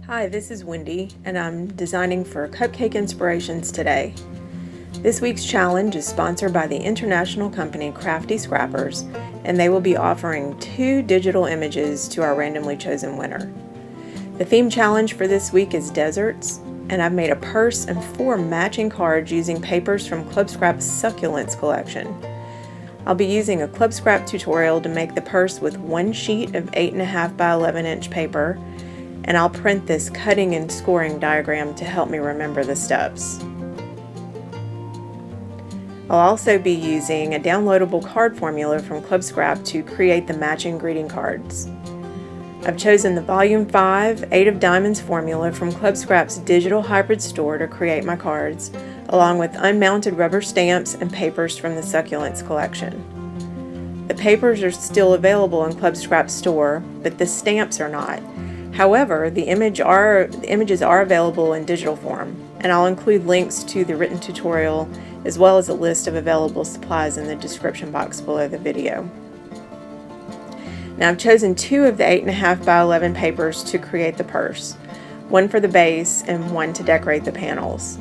Hi, this is Wendy, and I'm designing for Cupcake Inspirations today. This week's challenge is sponsored by the international company Crafty Scrappers, and they will be offering 2 digital images to our randomly chosen winner. The theme challenge for this week is deserts, and I've made a purse and 4 matching cards using papers from Club Scrap's Succulents collection. I'll be using a Club Scrap tutorial to make the purse with 1 sheet of 8.5 by 11 inch paper, and I'll print this cutting and scoring diagram to help me remember the steps. I'll also be using a downloadable card formula from Club Scrap to create the matching greeting cards. I've chosen the Volume 5 8 of Diamonds formula from Club Scrap's digital hybrid store to create my cards, along with unmounted rubber stamps and papers from the Succulents collection. The papers are still available in Club Scrap's store, but the stamps are not. However, the images are available in digital form, and I'll include links to the written tutorial as well as a list of available supplies in the description box below the video. Now I've chosen 2 of the 8.5 by 11 papers to create the purse, 1 for the base and 1 to decorate the panels.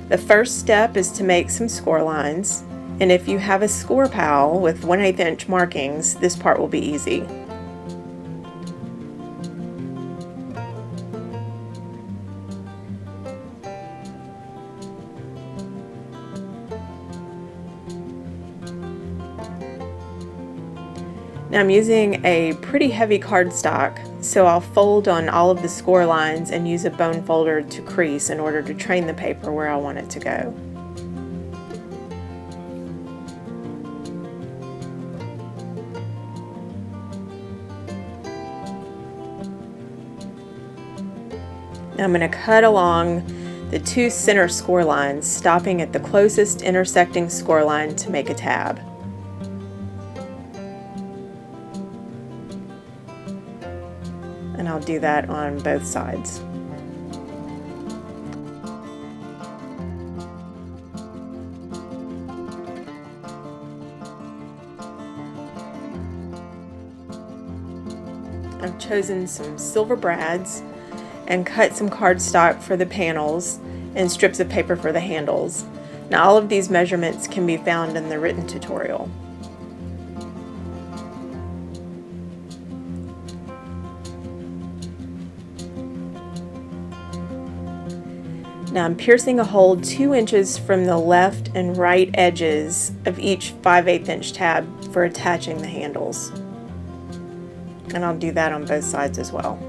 The first step is to make some score lines, and if you have a score pal with 1/8 inch markings, this part will be easy. Now I'm using a pretty heavy cardstock, so I'll fold on all of the score lines and use a bone folder to crease in order to train the paper where I want it to go. Now I'm going to cut along the 2 center score lines, stopping at the closest intersecting score line to make a tab. And I'll do that on both sides. I've chosen some silver brads and cut some cardstock for the panels and strips of paper for the handles. Now all of these measurements can be found in the written tutorial. Now I'm piercing a hole 2 inches from the left and right edges of each 5/8 inch tab for attaching the handles. And I'll do that on both sides as well.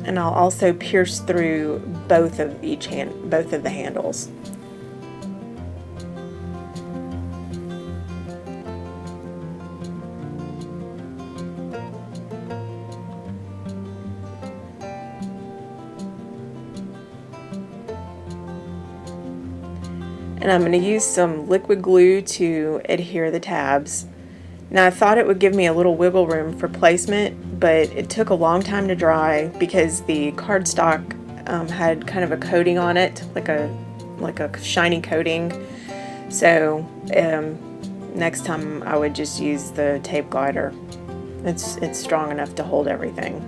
And I'll also pierce through both of the handles. And I'm going to use some liquid glue to adhere the tabs. Now I thought it would give me a little wiggle room for placement, but it took a long time to dry because the cardstock had kind of a coating on it, like a shiny coating. So next time I would just use the tape glider. It's strong enough to hold everything.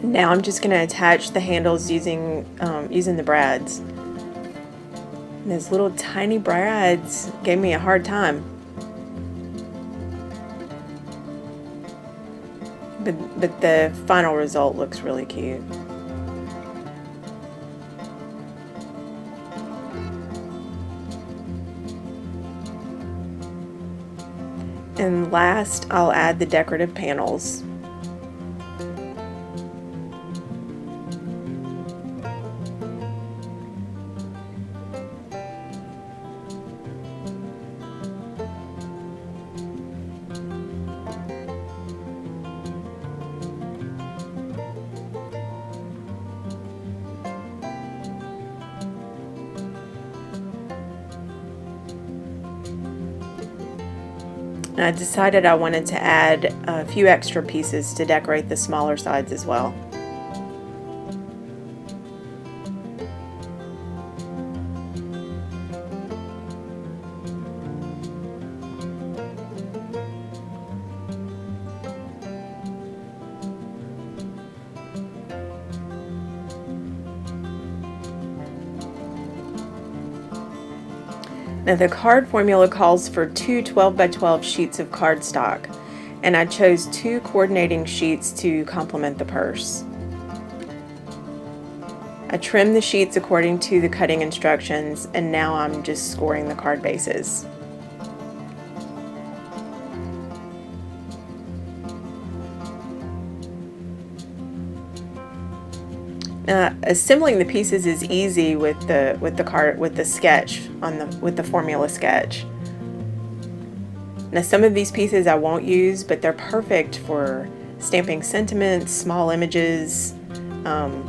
Now I'm just going to attach the handles using the brads. And those little tiny brads gave me a hard time. But the final result looks really cute. And last, I'll add the decorative panels. And I decided I wanted to add a few extra pieces to decorate the smaller sides as well. Now the card formula calls for two 12 by 12 sheets of cardstock, and I chose two coordinating sheets to complement the purse. I trimmed the sheets according to the cutting instructions, and now I'm just scoring the card bases. Assembling the pieces is easy with the sketch with the formula sketch. Now some of these pieces I won't use, but they're perfect for stamping sentiments, small images, so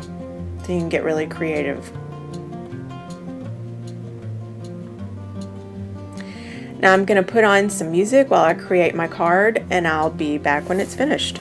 you can get really creative. Now I'm going to put on some music while I create my card, and I'll be back when it's finished.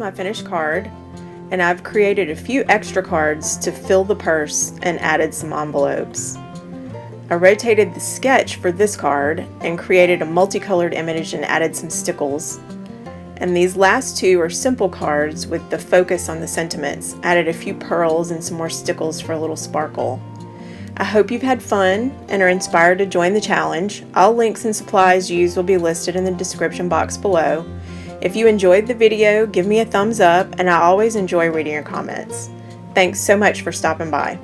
my finished card, and I've created a few extra cards to fill the purse and added some envelopes. I rotated the sketch for this card and created a multicolored image and added some stickles. And these last two are simple cards with the focus on the sentiments. Added a few pearls and some more stickles for a little sparkle. I hope you've had fun and are inspired to join the challenge. All links and supplies used will be listed in the description box below. If you enjoyed the video, give me a thumbs up, and I always enjoy reading your comments. Thanks so much for stopping by.